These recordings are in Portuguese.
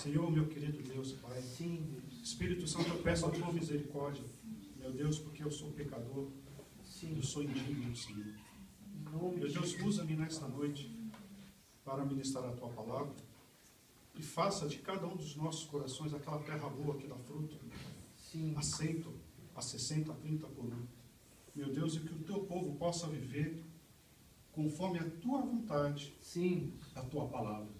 Senhor, meu querido Deus, Pai. Sim, Deus. Espírito Santo, eu peço a tua misericórdia, meu Deus, porque eu sou pecador, Sim. eu sou indigno, Senhor. Em nome Meu de Deus, Jesus. usa-me nesta noite para ministrar a tua palavra e faça de cada um dos nossos corações aquela terra boa que dá fruto, Sim. aceito a 60, a 30 por um. Meu Deus, e que o teu povo possa viver conforme a tua vontade, Sim. a tua palavra.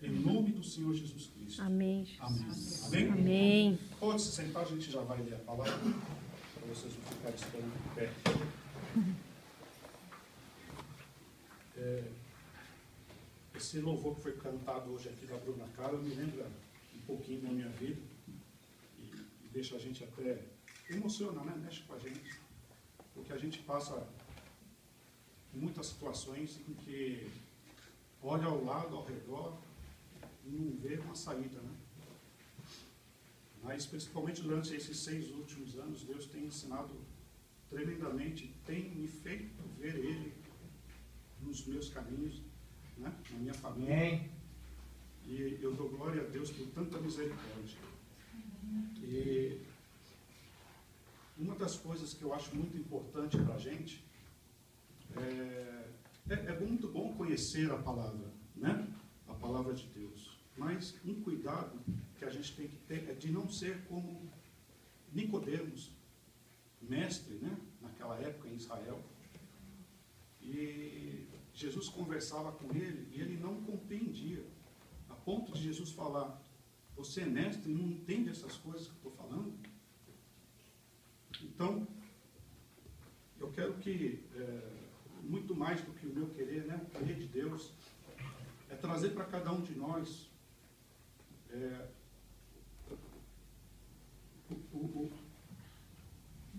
Em nome do Senhor Jesus Cristo. Amém, Jesus. Amém. Amém? Amém. Pode se sentar, a gente já vai ler a palavra, para vocês não ficarem esperando de pé. Esse louvor que foi cantado hoje aqui da Bruna Carla me lembra um pouquinho da minha vida e deixa a gente até emociona, né? Mexe com a gente, porque a gente passa muitas situações em que olha ao lado, ao redor e não vê uma saída, né? Mas principalmente durante esses 6 últimos anos, Deus tem ensinado tremendamente, tem me feito ver Ele nos meus caminhos, né? Na minha família. Amém. E eu dou glória a Deus por tanta misericórdia. E uma das coisas que eu acho muito importante para a gente é muito bom conhecer a palavra, né? A palavra de Deus. Mas um cuidado que a gente tem que ter é de não ser como Nicodemos, mestre, né? Naquela época em Israel. E Jesus conversava com ele e ele não compreendia, a ponto de Jesus falar: você é mestre e não entende essas coisas que eu estou falando? Então, eu quero que, muito mais do que o meu querer, né, o querer de Deus, é trazer para cada um de nós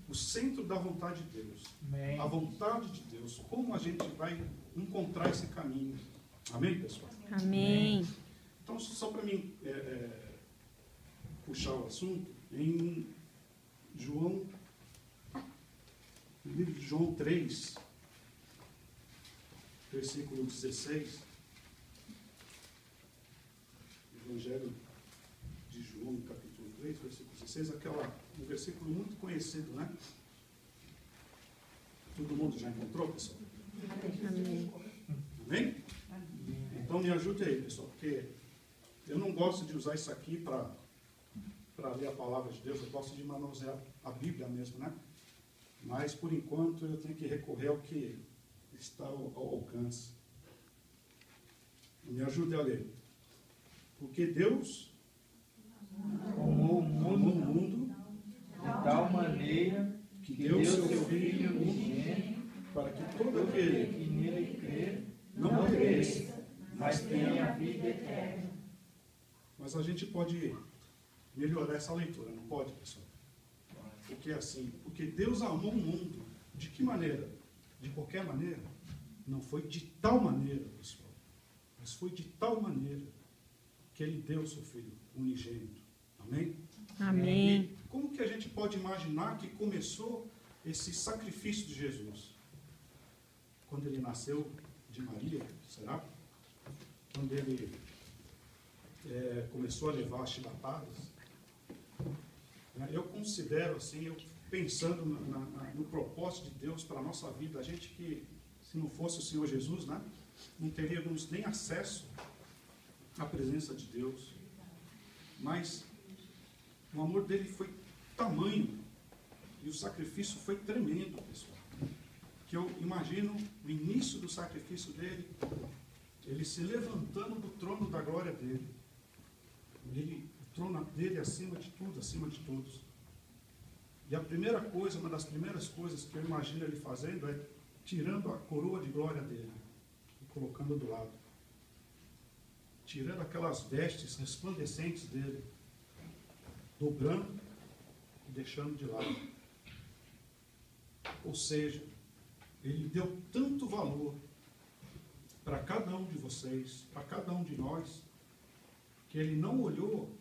o centro da vontade de Deus. Amém. A vontade de Deus, como a gente vai encontrar esse caminho. Amém, pessoal? Amém. Então, só para mim puxar o assunto, em João, no livro de João 3, versículo 16, Evangelho de João, capítulo 3, versículo 16, um versículo muito conhecido, né? Todo mundo já encontrou, pessoal? Amém. Amém? Então me ajude aí, pessoal, porque eu não gosto de usar isso aqui para ler a palavra de Deus, eu gosto de manusear a Bíblia mesmo, né? Mas, por enquanto, eu tenho que recorrer ao que está ao alcance. Me ajude a ler. Porque Deus Amou o amou o mundo de tal maneira que que deu deu seu seu Filho Filho unigênito unigênito para que todo que aquele nele crer não pereça, mas tenha a vida eterna. Mas a gente pode melhorar essa leitura, não pode, pessoal? Porque assim, porque Deus amou o mundo. De que maneira? De qualquer maneira? Não foi de tal maneira, pessoal. Mas foi de tal maneira que Ele deu o seu Filho unigênito. Amém? Amém. E como que a gente pode imaginar que começou esse sacrifício de Jesus? Quando Ele nasceu de Maria, será? Quando Ele começou a levar as chibatadas? Eu considero assim, eu pensando no propósito de Deus para a nossa vida, a gente que, se não fosse o Senhor Jesus, né, não teríamos nem acesso à presença de Deus. Mas o amor dele foi tamanho e o sacrifício foi tremendo, pessoal. Que eu imagino o início do sacrifício dele, ele se levantando do trono da glória dele. O trono dele acima de tudo, acima de todos. E a primeira coisa, uma das primeiras coisas que eu imagino ele fazendo é tirando a coroa de glória dele e colocando do lado. Tirando aquelas vestes resplandecentes dele, dobrando e deixando de lado. Ou seja, ele deu tanto valor para cada um de vocês, para cada um de nós, que ele não olhou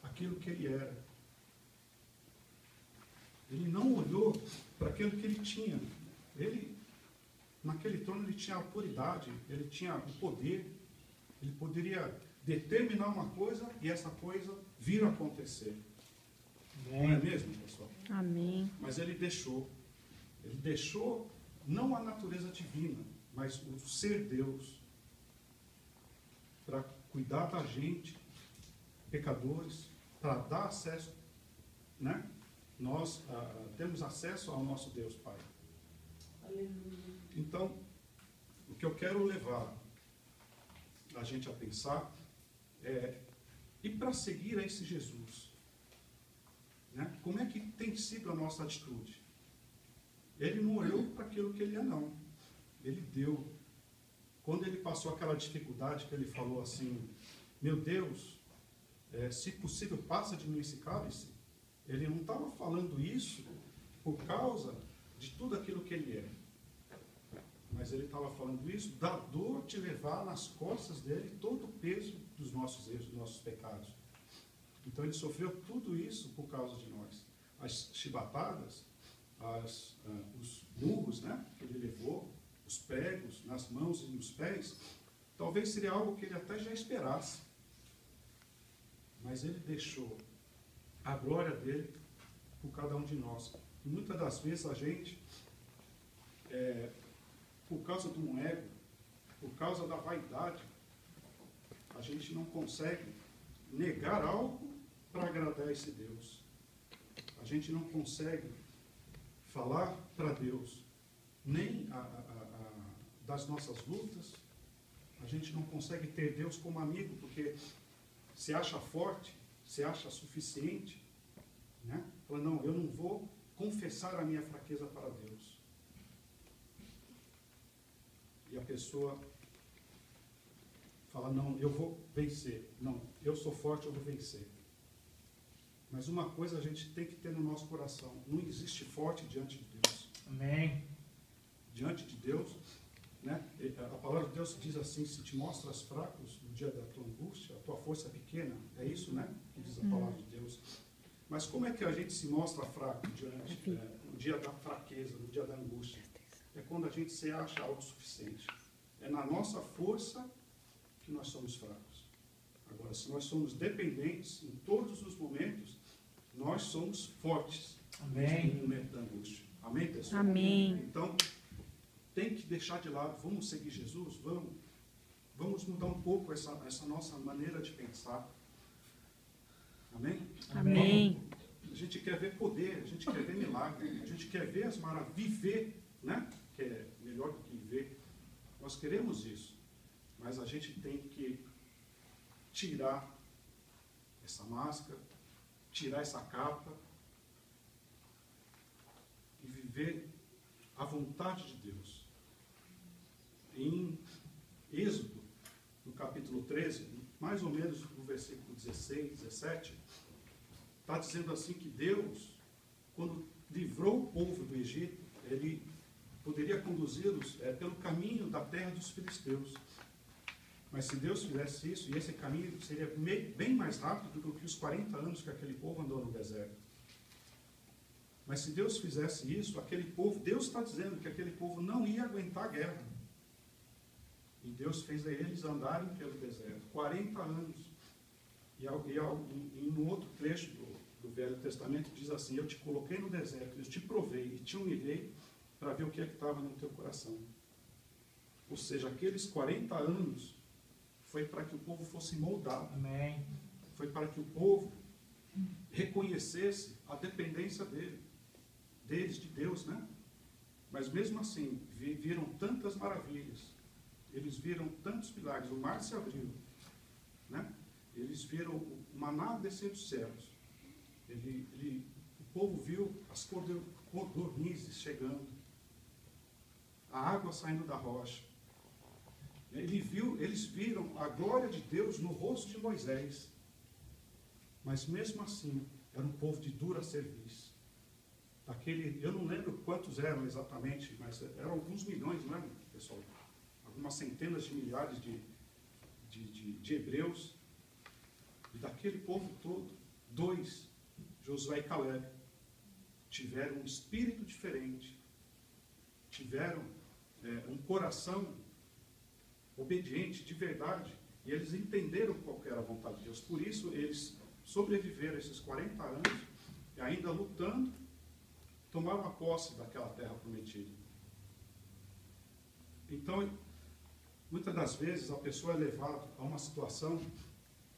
aquilo que ele era. Ele não olhou para aquilo que ele tinha. Ele, naquele trono, ele tinha autoridade, ele tinha o poder, ele poderia determinar uma coisa e essa coisa vir a acontecer. Não é mesmo, pessoal? Amém. Mas ele deixou não a natureza divina, mas o ser Deus, para cuidar da gente, pecadores, para dar acesso, né? Nós temos acesso ao nosso Deus Pai. Aleluia. Então, o que eu quero levar a gente a pensar é, e para seguir a esse Jesus, né? Como é que tem sido a nossa atitude? Ele não olhou para aquilo que ele é, não. Ele deu. Quando ele passou aquela dificuldade, que ele falou assim, meu Deus, se possível, passa de mim esse cálice. Ele não estava falando isso por causa de tudo aquilo que ele é. Mas ele estava falando isso da dor de levar nas costas dele todo o peso dos nossos erros, dos nossos pecados. Então ele sofreu tudo isso por causa de nós. As chibatadas, os murros, né, que ele levou, os pregos nas mãos e nos pés, talvez seria algo que ele até já esperasse. Mas ele deixou a glória dele por cada um de nós. E muitas das vezes a gente, por causa de um ego, por causa da vaidade, a gente não consegue negar algo para agradar esse Deus. A gente não consegue falar para Deus nem das nossas lutas. A gente não consegue ter Deus como amigo, porque se acha forte, se acha suficiente, né? Fala, não, eu não vou confessar a minha fraqueza para Deus. E a pessoa fala, não, eu vou vencer. Não, eu sou forte, eu vou vencer. Mas uma coisa a gente tem que ter no nosso coração, não existe forte diante de Deus. Amém. Diante de Deus, né? A palavra de Deus diz assim, se te mostras fracos no dia da tua angústia, a tua força é pequena. É isso, né? Que diz a palavra de Deus. Mas como é que a gente se mostra fraco no dia da fraqueza, no dia da angústia? É quando a gente se acha autossuficiente. É na nossa força que nós somos fracos. Agora, se nós somos dependentes em todos os momentos, nós somos fortes. Amém. No momento da angústia. Amém, pessoal? Amém. Então, tem que deixar de lado. Vamos seguir Jesus? Vamos mudar um pouco essa nossa maneira de pensar. Amém? Amém. A gente quer ver poder, a gente quer ver milagre, a gente quer ver as maravilhas, viver, né? Que é melhor do que viver. Nós queremos isso, mas a gente tem que tirar essa máscara, tirar essa capa e viver a vontade de Deus. Em Êxodo, no capítulo 13, mais ou menos no versículo 16, 17, está dizendo assim que Deus, quando livrou o povo do Egito, ele poderia conduzi-los pelo caminho da terra dos filisteus. Mas se Deus fizesse isso, e esse caminho seria bem mais rápido do que os 40 anos que aquele povo andou no deserto. Mas se Deus fizesse isso, aquele povo, Deus está dizendo que aquele povo não ia aguentar a guerra. E Deus fez eles andarem pelo deserto, 40 anos. E no outro trecho do Velho Testamento diz assim, eu te coloquei no deserto, eu te provei e te humilhei para ver o que é que estava no teu coração. Ou seja, aqueles 40 anos foi para que o povo fosse moldado. Amém. Foi para que o povo reconhecesse a dependência deles, de Deus, né? Mas mesmo assim, viram tantas maravilhas, eles viram tantos milagres, o mar se abriu, né? Eles viram o maná descer dos céus, o povo viu as codornizes chegando, a água saindo da rocha. Eles viram a glória de Deus no rosto de Moisés. Mas mesmo assim, era um povo de dura serviço. Eu não lembro quantos eram exatamente, mas eram alguns milhões, não é, pessoal? Algumas centenas de milhares de hebreus. E daquele povo todo, 2, Josué e Caleb, tiveram um espírito diferente. Tiveram um coração obediente, de verdade. E eles entenderam qual era a vontade de Deus. Por isso, eles sobreviveram esses 40 anos e ainda lutando, tomaram a posse daquela terra prometida. Então, muitas das vezes, a pessoa é levada a uma situação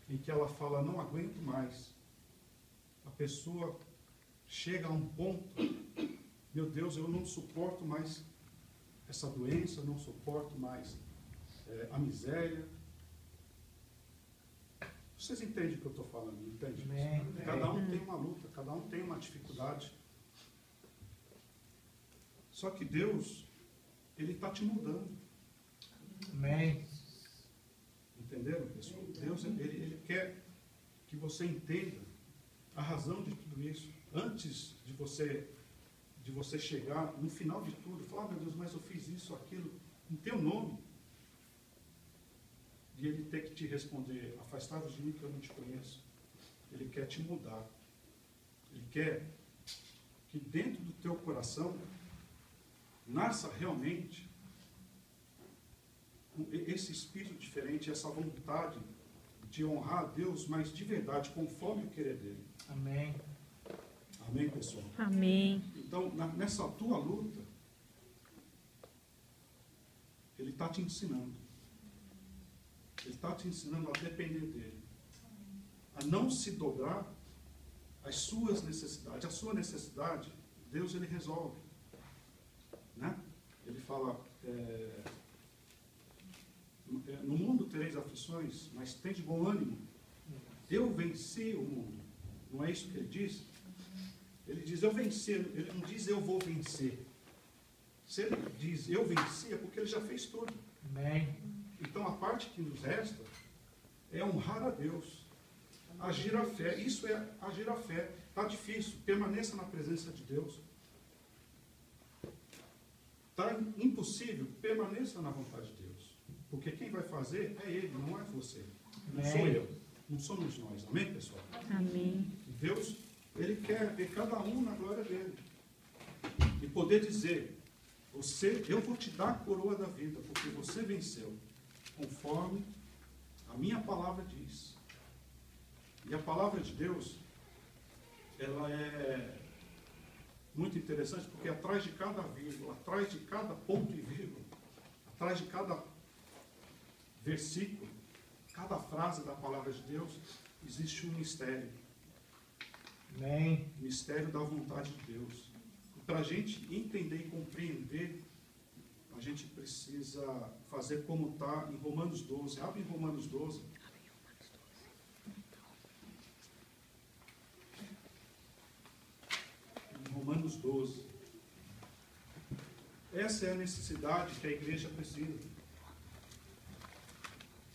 em que ela fala, não aguento mais. A pessoa chega a um ponto, meu Deus, eu não suporto mais essa doença, eu não suporto mais a miséria. Vocês entendem o que eu estou falando, entende? Cada um tem uma luta, cada um tem uma dificuldade. Só que Deus, Ele está te mudando. Amém. Entenderam, pessoal? Deus, ele quer que você entenda a razão de tudo isso. Antes de você chegar no final de tudo, falar, meu Deus, mas eu fiz isso, aquilo, em teu nome. E Ele ter que te responder, afastai-vos de mim que eu não te conheço. Ele quer te mudar. Ele quer que dentro do teu coração nasça realmente esse espírito diferente, essa vontade de honrar a Deus, mas de verdade, conforme o querer dele. Amém. Amém, pessoal? Amém. Então, nessa tua luta, Ele está te ensinando. Ele está te ensinando a depender dele. A não se dobrar às suas necessidades. A sua necessidade, Deus, Ele resolve. Né? Ele fala, no mundo tereis aflições, mas tende bom ânimo. Eu venci o mundo. Não é isso que ele diz? Ele diz, eu venci. Ele não diz, eu vou vencer. Se ele diz, eu venci, é porque ele já fez tudo. Amém. Então, a parte que nos resta é honrar a Deus. Agir a fé. Isso é agir a fé. Está difícil. Permaneça na presença de Deus. Está impossível. Permaneça na vontade de Deus. Porque quem vai fazer é Ele, não é você. Não sou eu. Não somos nós. Amém, pessoal? Amém. Deus, Ele quer ver cada um na glória dele. E poder dizer, eu vou te dar a coroa da vida, porque você venceu, conforme a minha palavra diz. E a palavra de Deus, ela é muito interessante, porque atrás de cada vírgula, atrás de cada ponto e vírgula, atrás de cada versículo, cada frase da palavra de Deus, existe um mistério. Amém. Mistério da vontade de Deus. E para a gente entender e compreender, a gente precisa fazer como está em Romanos 12. Abre em Romanos 12. Em Romanos 12. Essa é a necessidade que a igreja precisa.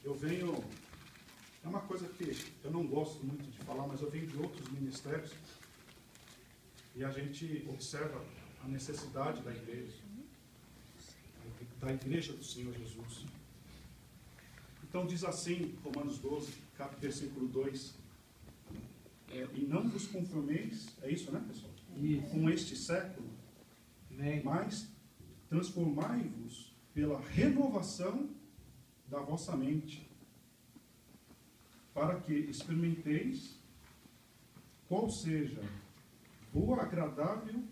Eu venho... É uma coisa que eu não gosto muito de falar, mas eu venho de outros ministérios e a gente observa a necessidade da igreja do Senhor Jesus. Então diz assim, Romanos 12, versículo 2, e não vos conformeis, é isso, né, pessoal? Isso. Com este século, Amém. mas transformai-vos pela renovação da vossa mente, para que experimenteis qual seja boa, agradável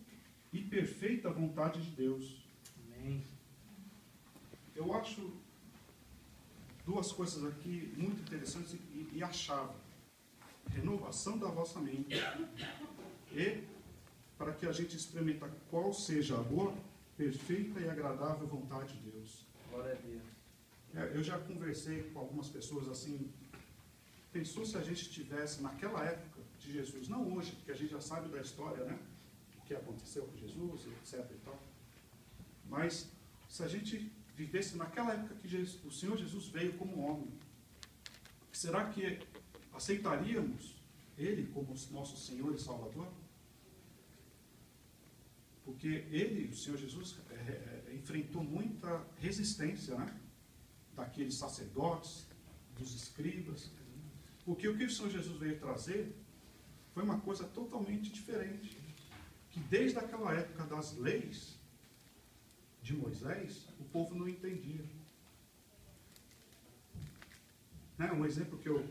e perfeita vontade de Deus. Amém. Eu acho duas coisas aqui muito interessantes e a chave. Renovação da vossa mente e para que a gente experimente qual seja a boa, perfeita e agradável vontade de Deus. Glória a Deus. Eu já conversei com algumas pessoas assim, pensou se a gente estivesse naquela época de Jesus, não hoje, porque a gente já sabe da história, né? O que aconteceu com Jesus, etc. e tal. Mas se a gente vivesse naquela época que o Senhor Jesus veio como homem, será que aceitaríamos Ele como nosso Senhor e Salvador? Porque Ele, o Senhor Jesus, enfrentou muita resistência, né? Daqueles sacerdotes, dos escribas. Porque o que o Senhor Jesus veio trazer foi uma coisa totalmente diferente. Que desde aquela época das leis de Moisés, o povo não entendia. Né? Um exemplo que eu